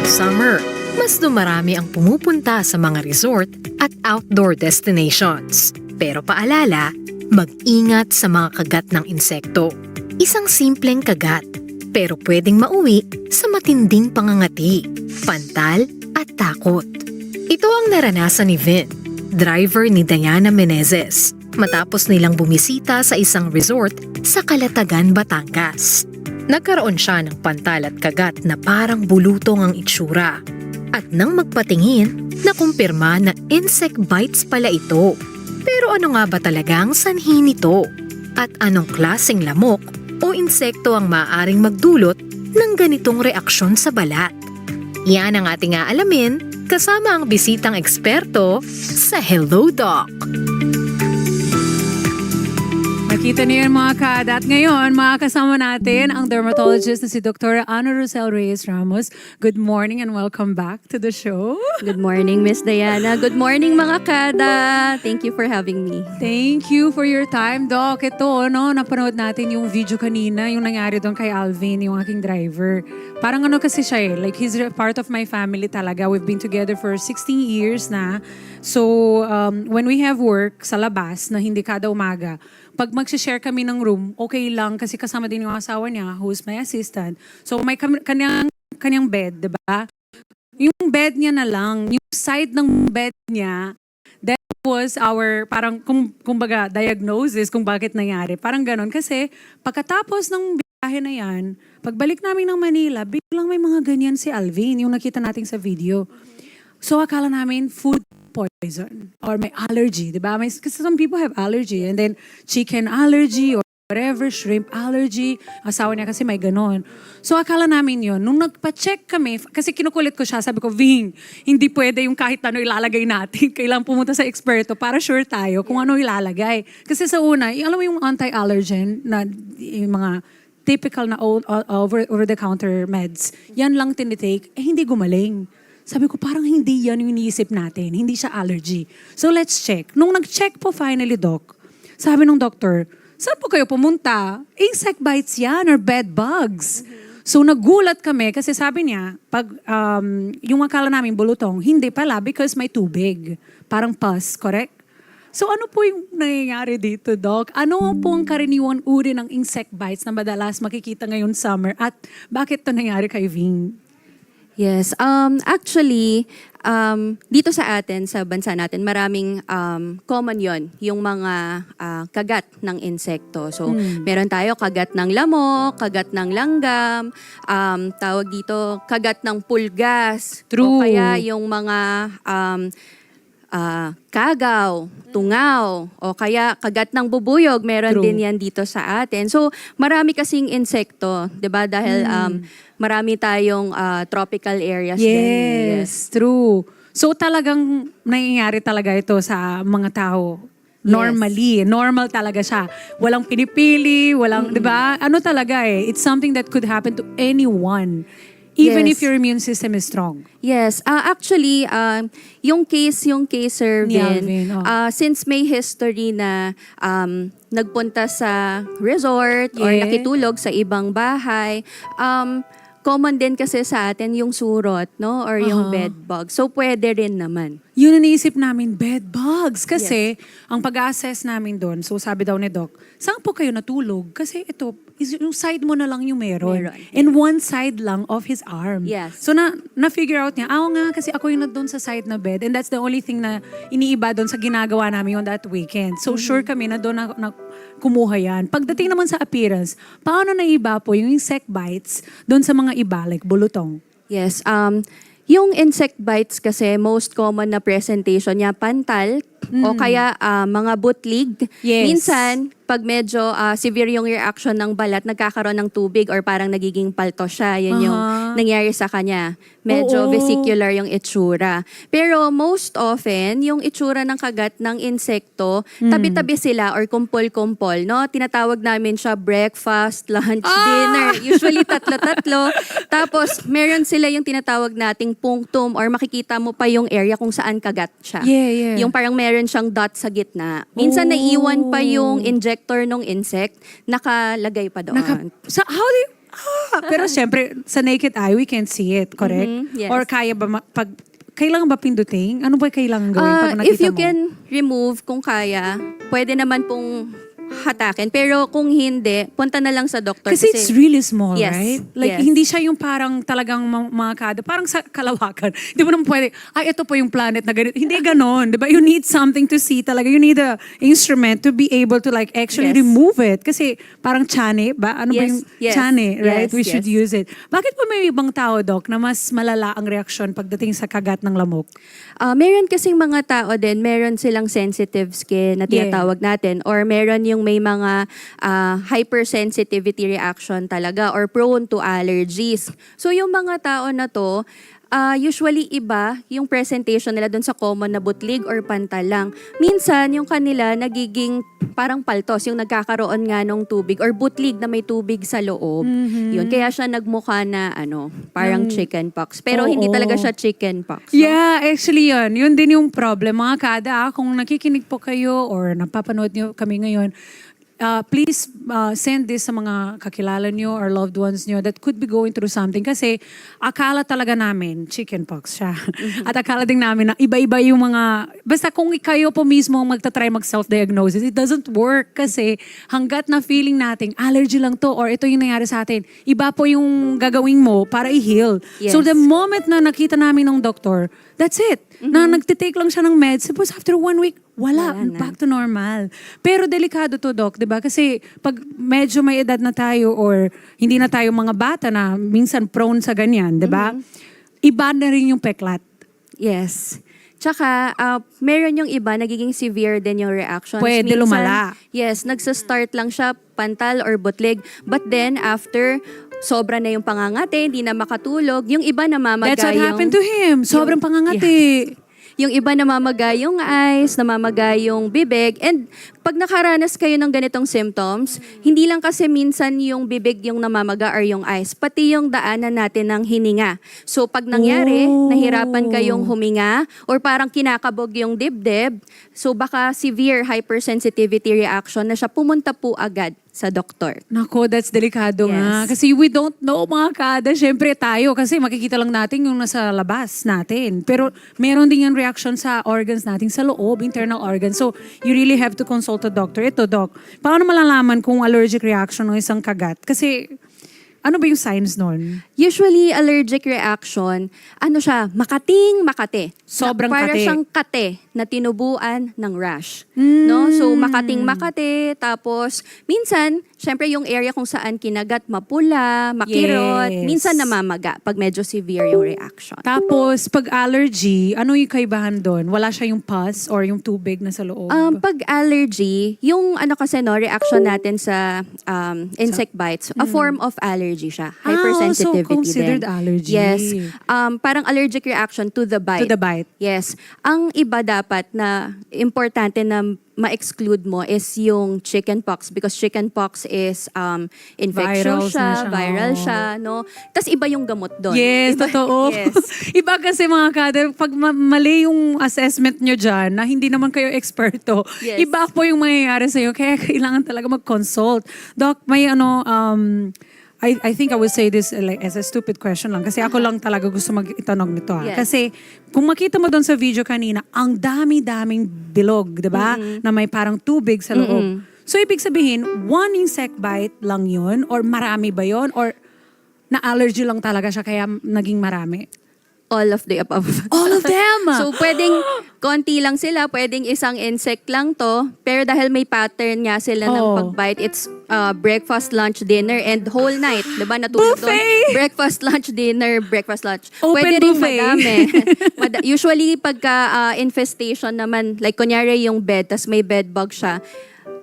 summer, mas dumarami ang pumupunta sa mga resort at outdoor destinations. Pero paalala, mag-ingat sa mga kagat ng insekto. Isang simpleng kagat, pero pwedeng mauwi sa matinding pangangati, pantal at takot. Ito ang naranasan ni Vin, driver ni Diana Menezes, matapos nilang bumisita sa isang resort sa Calatagan, Batangas. Nagkaroon siya ng pantal at kagat na parang bulutong ang itsura. At nang magpatingin, nakumpirma na insect bites pala ito. Pero ano nga ba talagang sanhi nito? At anong klaseng lamok o insekto ang maaaring magdulot ng ganitong reaksyon sa balat? Yan ang ating aalamin kasama ang bisitang eksperto sa Hello Doc. Nakita niyo yan mga kada. At ngayon, makakasama natin ang dermatologist na si Dr. Ana Rosel Reyes Ramos. Good morning and welcome back to the show. Good morning, Miss Diana. Good morning, mga kada. Thank you for having me. Thank you for your time, Doc. Ito, no, napanood natin yung video kanina, yung nangyari doon kay Alvin, yung aking driver. Parang ano kasi siya like he's a part of my family talaga. We've been together for 16 years na. So, when we have work sa labas na hindi kada umaga, pag mag-share kami ng room, okay lang kasi kasama din yung asawa niya, who's my assistant. So may kanyang bed, 'di ba? Yung bed niya na lang, yung side ng bed niya, that was our parang kumbaga diagnosis kung bakit nangyari. Parang ganon kasi pagkatapos ng biyahe na 'yan, pagbalik namin ng Manila, biglang may mga ganyan si Alvin, yung nakita natin sa video. So akala namin food poison or may allergy, di ba? Kasi some people have allergy and then chicken allergy or whatever, shrimp allergy. Asawa niya kasi may ganon. So akala namin yun. Nung nagpa-check kami, kasi kinukulit ko siya, sabi ko, Ving, hindi pwede yung kahit ano ilalagay natin. Kailangan pumunta sa eksperto para sure tayo kung ano ilalagay. Kasi sa una, alam mo yung anti-allergen na yung mga typical na over-the-counter meds, yan lang tinitake, hindi gumaling. Sabi ko, parang hindi yan yung iniisip natin. Hindi siya allergy. So let's check. Nung nag-check po finally, Doc, sabi ng doktor, saan po kayo pumunta? Insect bites yan or bed bugs. So nagulat kami kasi sabi niya, pag yung akala namin bulutong, hindi pala because may tubig. Parang pus, correct? So ano po yung nangyayari dito, Doc? Ano po ang karaniwang uri ng insect bites na madalas makikita ngayon summer at bakit ito nangyayari kay Ving? Yes, actually, dito sa atin, sa bansa natin, maraming common yon yung mga kagat ng insekto. So, meron tayo kagat ng lamok, kagat ng langgam, tawag dito, kagat ng pulgas. True. O kaya yung mga kagaw, tungaw, o kaya kagat ng bubuyog, meron True. din yan dito sa atin. So, marami kasing insekto, 'di ba? Dahil marami tayong tropical areas din. Yes, true. So talagang nangyayari talaga ito sa mga tao. Normally, normal talaga siya. Walang pinipili, walang, 'di ba? Ano talaga It's something that could happen to anyone. Even if Yes. your immune system is strong. Yes, actually, yung case Sir Ni Vin, Alvin, since may history na nagpunta sa resort or Yeah. nakitulog sa ibang bahay, common din kasi sa atin yung surot, no? Or yung bed bug. So, pwede rin naman. Yun ang naisip namin, bed bugs. Kasi ang pag-assess namin doon, so sabi daw ni Doc, saan po kayo natulog? Kasi ito, yung side mo na lang yung meron. And one side lang of his arm. Yes. So na-figure out niya, nga kasi ako yung doon sa side na bed. And that's the only thing na iniiba doon sa ginagawa namin on that weekend. So sure kami na doon na kumuha yan. Pagdating naman sa appearance, paano naiba po yung insect bites doon sa mga iba, like bulutong? Yes, yung insect bites kasi, most common na presentation niya, pantal, o kaya mga butlig. Yes. Minsan, pag medyo severe yung reaction ng balat, nagkakaroon ng tubig or parang nagiging palto siya. Yan yung nangyari sa kanya. Medyo vesicular yung itsura. Pero most often, yung itsura ng kagat ng insekto, tabi-tabi sila or kumpol-kumpol. No? Tinatawag namin siya breakfast, lunch, dinner. Usually tatlo-tatlo. Tapos meron sila yung tinatawag nating punctum or makikita mo pa yung area kung saan kagat siya. Yeah. Yung parang meron siyang dot sa gitna. Minsan naiiwan pa yung injector ng insect, nakalagay pa doon. So how do you, Pero syempre, sa naked eye, we can't see it, correct? Yes. Or kaya ba, kailangan ba pindutin? Ano ba kailangan gawin pag nakita If you mo? can remove kung kaya, pwede naman pong hatakin. Pero kung hindi, punta na lang sa doktor. Kasi it's really small, Yes, right? Like, yes. hindi siya yung parang talagang mga kada, parang sa kalawakan. Di mo naman pwede, ito po yung planet na ganito. Hindi ganon, di ba? You need something to see talaga. You need a instrument to be able to like actually Yes. remove it. Kasi parang tiyan ba? Ano ba Yes, yung yes, tiyan right? yes, We should yes. use it. Bakit pa may ibang tao, Doc, na mas malala ang reaksyon pagdating sa kagat ng lamok? Meron kasing mga tao din, meron silang sensitive skin na tinatawag natin, or meron yung may mga hypersensitivity reaction talaga or prone to allergies. So yung mga tao na to, usually iba yung presentation nila doon sa common na butlig or pantal lang. Minsan yung kanila nagiging parang paltos, yung nagkakaroon nga ng tubig or butlig na may tubig sa loob. Yun, kaya siya nagmukha na parang chickenpox. Pero hindi Oo. talaga siya chickenpox. No? Yeah, actually yun. Yun din yung problem. Mga kada, kung nakikinig po kayo or napapanood nyo kami ngayon, please send this sa mga kakilala nyo or loved ones nyo that could be going through something. Kasi akala talaga namin, chickenpox siya. At akala din namin na iba-iba yung mga, basta kung kayo po mismo magta-try mag-self-diagnosis, it doesn't work. Kasi hanggat na feeling natin, allergy lang to or ito yung nangyari sa atin, iba po yung gagawin mo para i-heal. Yes. So the moment na nakita namin ng doktor, that's it. Na nagtitake lang siya ng meds, suppose after 1 week, wala Wala na. back to normal. Pero delikado to, Doc, 'di ba? Kasi pag medyo may edad na tayo or hindi na tayo mga bata na minsan prone sa ganyan, 'di ba? Iba na rin yung peklat. Yes. Tsaka, meron yung iba, nagiging severe din yung reactions. Pwede lumala. Yes, nagsa-start lang siya, pantal or butlig. But then, after, sobra na yung pangangati, hindi na makatulog. Yung iba namamaga That's what yung... happened to him. Sobrang pangangati. Yung iba namamaga yung eyes, namamaga yung bibig. And pag nakaranas kayo ng ganitong symptoms, hindi lang kasi minsan yung bibig yung namamaga or yung eyes, pati yung daanan natin ng hininga. So pag nangyari, Oh. nahirapan kayong huminga or parang kinakabog yung dibdib, so baka severe hypersensitivity reaction na siya pumunta po agad sa doktor. Nako, that's delikado nga. Yes. Kasi we don't know mga kada. Siyempre tayo, kasi makikita lang natin yung nasa labas natin. Pero meron din yung reaction sa organs natin, sa loob, internal organs. So, you really have to consult a doctor. Ito, Doc, paano malalaman kung allergic reaction ng isang kagat? Kasi, ano ba yung signs nun? Usually, allergic reaction, makate. Sobrang Para kate. siyang kate na tinubuan ng rash. No? So, makate, tapos minsan, syempre yung area kung saan kinagat, mapula, makirot, Yes. minsan namamaga pag medyo severe yung reaction. Tapos, pag allergy, ano yung kaibahan doon? Wala siya yung pus or yung tubig na sa loob? Pag allergy, yung reaction natin sa insect bites, a form of allergy siya. Hypersensitivity so considered din. allergy. Yes. Parang allergic reaction to the bite. To the bite. Yes. Ang iba dapat na importante na ma-exclude mo is yung chickenpox because chickenpox is infectious viral siya, no? Tapos iba yung gamot doon. Yes, Iba- totoo. Yes. Iba kasi mga kada, pag mali yung assessment nyo dyan, na hindi naman kayo eksperto, Yes. iba po yung mangyayari sa'yo. Kaya kailangan talaga mag-consult. Doc, may I think I would say this like as a stupid question lang. Kasi ako lang talaga gusto mag-itanong nito. Yes. Kasi kung makita mo doon sa video kanina, ang dami-daming bilog, di ba? Na may parang tubig sa loob. So ibig sabihin, one insect bite lang yun? Or marami ba yun? Or na-allergy lang talaga siya kaya naging marami? All of the above. All of them! So, pwedeng konti lang sila, pwedeng isang insect lang to, pero dahil may pattern nga sila ng Oh. pagbite, it's breakfast, lunch, dinner, and whole night. Diba? Natulog doon. Buffet! Breakfast, lunch, dinner, breakfast, lunch. Open Pwede rin buffet. madami. Usually, pagka infestation naman, like kunyari yung bed, tas may bed bug siya,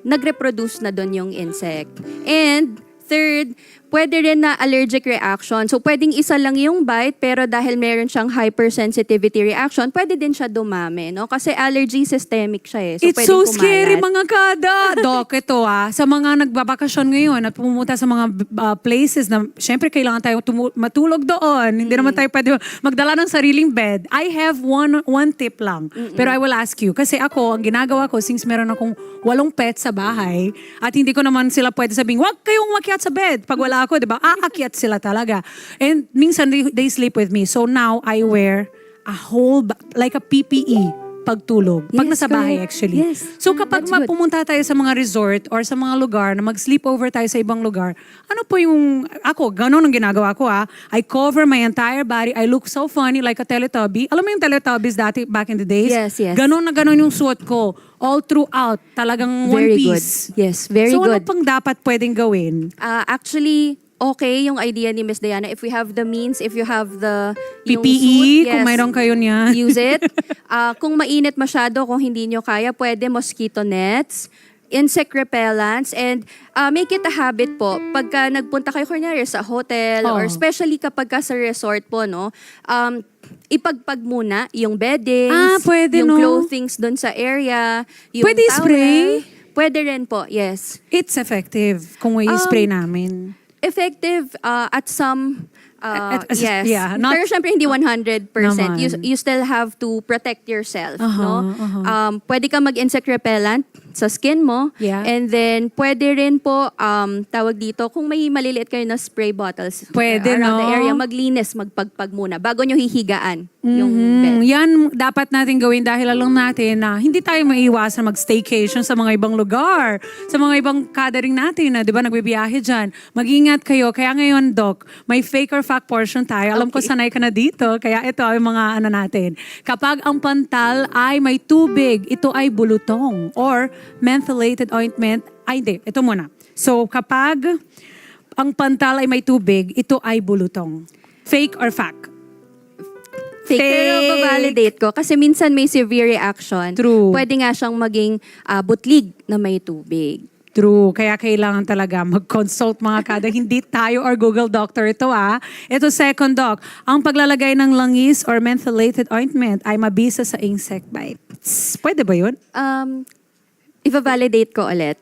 nag-reproduce na doon yung insect. And third, pwede rin na allergic reaction. So, pwedeng isa lang yung bite, pero dahil meron siyang hypersensitivity reaction, pwede din siya dumami, no? Kasi allergy systemic siya eh. So, It's so pwedeng scary kumalat. mga kada. Doc, ito sa mga nagbabakasyon ngayon at pumunta sa mga places na syempre kailangan tayo matulog doon. Hindi naman tayo pwede magdala ng sariling bed. I have one tip lang. Pero I will ask you. Kasi ako, ang ginagawa ko, since meron akong 8 pets sa bahay, at hindi ko naman sila pwede sabing, wag kayong makiat sa bed pag wala ako, di ba? Aakyat sila talaga. And minsan, they sleep with me. So now, I wear a whole, like a PPE pagtulog. Pag Yes, nasa bahay correct. actually. Yes. So kapag That's good. pumunta tayo sa mga resort or sa mga lugar na mag-sleepover tayo sa ibang lugar, ano po yung, ako, ganun ang ginagawa ko I cover my entire body. I look so funny like a Teletubby. Alam mo yung Teletubbies dati, back in the days? Yes, yes. Ganun na ganun yung suot ko. All throughout. Talagang one Very good. piece. Yes, very so ano good. pang dapat pwedeng gawin? Actually, okay yung idea ni Miss Diana. If we have the means, if you have the yung PPE, suit, kung yes, mayroon kayo niyan. use it. Kung mainit masyado, kung hindi nyo kaya, pwede mosquito nets, insect repellents, and make it a habit po. Pagka nagpunta kayo kunyari sa hotel, or especially kapag ka sa resort po, no, ipagpag muna yung beddings, Pwede, yung no? clothings doon sa area, yung Pwede towel. spray? Pwede rin po, yes. It's effective kung i-spray namin. Effective at some yes. yeah, not- Pero syempre hindi 100%. Naman. You still have to protect yourself, no? Pwede ka mag-insect repellent sa skin mo. Yeah. And then pwede rin po tawag dito kung may maliliit kayo na spray bottles Pwede, around the no? area, maglinis, magpagpag muna bago nyo hihigaan yung bed. Yan dapat natin gawin dahil alam natin na hindi tayo maiiwasan mag-staycation sa mga ibang lugar, sa mga ibang gathering natin na, di ba, nagbibiyahe dyan. Mag-ingat kayo. Kaya ngayon, Doc, may fake or fact portion tayo. Alam ko sanay ka na dito. Kaya ito ay mga ano natin. Kapag ang pantal ay may tubig, ito ay bulutong or mentholated ointment. Ay, hindi. Ito muna. So, kapag ang pantal ay may tubig, ito ay bulutong. Fake or fact? Fake. Pero Fake. validate ko kasi minsan may severe reaction. True. Pwede nga siyang maging butlig na may tubig. True. Kaya kailangan talaga mag-consult mga kada. Hindi tayo or Google Doctor ito Ito second doc. Ang paglalagay ng langis or mentholated ointment ay mabisa sa insect bites. Pwede ba yun? Iva-validate ko ulit.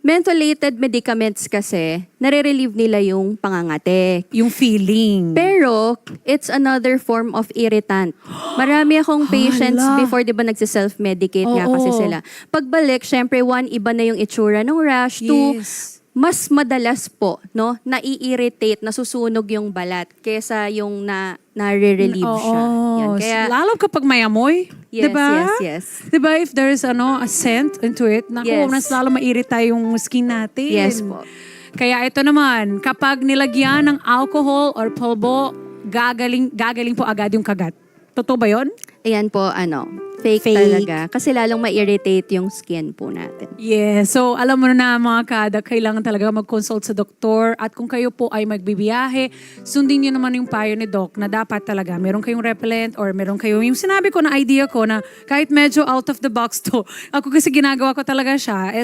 Mentholated medicaments kasi, nare-relieve nila yung pangangate. Yung feeling. Pero, it's another form of irritant. Marami akong patients Hala. before, di ba, nagsiself-medicate nga kasi Oo. sila. Pagbalik, syempre, one, iba na yung itsura ng rash. Two, Yes. mas madalas po, no, nai-irritate, nasusunog yung balat kesa yung nare-relieve siya. Yan. Kaya, Lalo kapag may amoy. yes, diba? yes. Diba if there's a scent into it, naku, Yes. mas lalo mairita yung skin natin. Yes po. Kaya ito naman, kapag nilagyan ng alcohol or polvo, gagaling po agad yung kagat. Totoo ba yun? Ayan po, fake talaga. Kasi lalong ma-irritate yung skin po natin. Yes. So, alam mo na mga kada, kailangan talaga mag-consult sa doktor. At kung kayo po ay magbibiyahe, sundin nyo naman yung payo ni Doc na dapat talaga meron kayong repellent or meron kayong, yung sinabi ko na idea ko na kahit medyo out of the box to, ako kasi ginagawa ko talaga siya.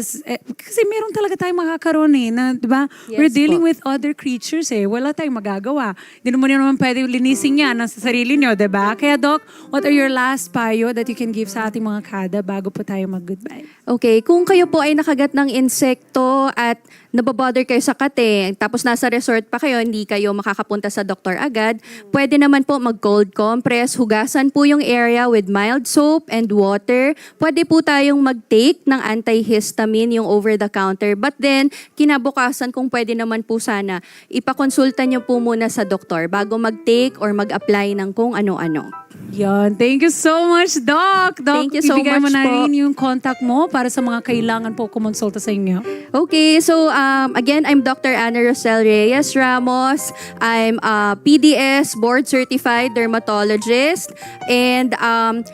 Kasi meron talaga tayong makakaroon na, di ba? Yes We're dealing po. with other creatures Wala tayong magagawa. Hindi naman pwede linisin yan sa sarili nyo, di ba? Kaya Doc, what are your last payo that you can give sa ating mga kada bago po tayo mag-goodbye? Okay, kung kayo po ay nakagat ng insekto at nababother kayo sa kate, tapos nasa resort pa kayo, hindi kayo makakapunta sa doktor agad, pwede naman po mag-cold compress, hugasan po yung area with mild soap and water. Pwede po tayong mag-take ng antihistamine, yung over-the-counter. But then, kinabukasan kung pwede naman po sana, ipakonsulta nyo po muna sa doktor bago mag-take or mag-apply ng kung ano-ano. Yan. Thank you so much, Doc. Doc, Thank you so ibigay mo much na po. rin yung contact mo para sa mga kailangan po kumonsulta sa inyo. Okay, so again, I'm Dr. Ana Rosel Reyes Ramos. I'm a PDS board certified dermatologist, and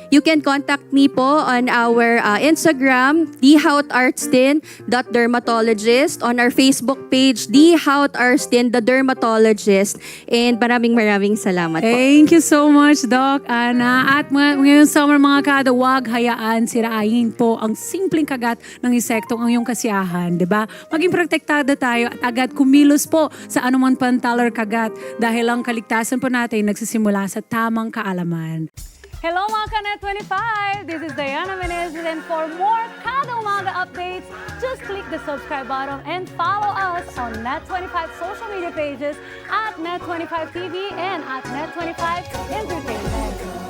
you can contact me po on our Instagram, dhoutartstin.dermatologist, on our Facebook page, dhoutartstin the dermatologist, and maraming salamat po. Thank you so much, Doc Ana. At ngayon summer mga kada, huwag hayaan sirain po ang simpleng kagat ng insektong ang iyong kasiyahan, di ba? Maging protektado tayo at agad kumilos po sa anuman pantal or kagat dahil ang kaligtasan po natin nagsisimula sa tamang kaalaman. Hello mga ka-Net 25! This is Diana Menezes, and for more Kada Umaga updates, just click the subscribe button and follow us on Net25 social media pages at Net25 TV and at Net25 Entertainment.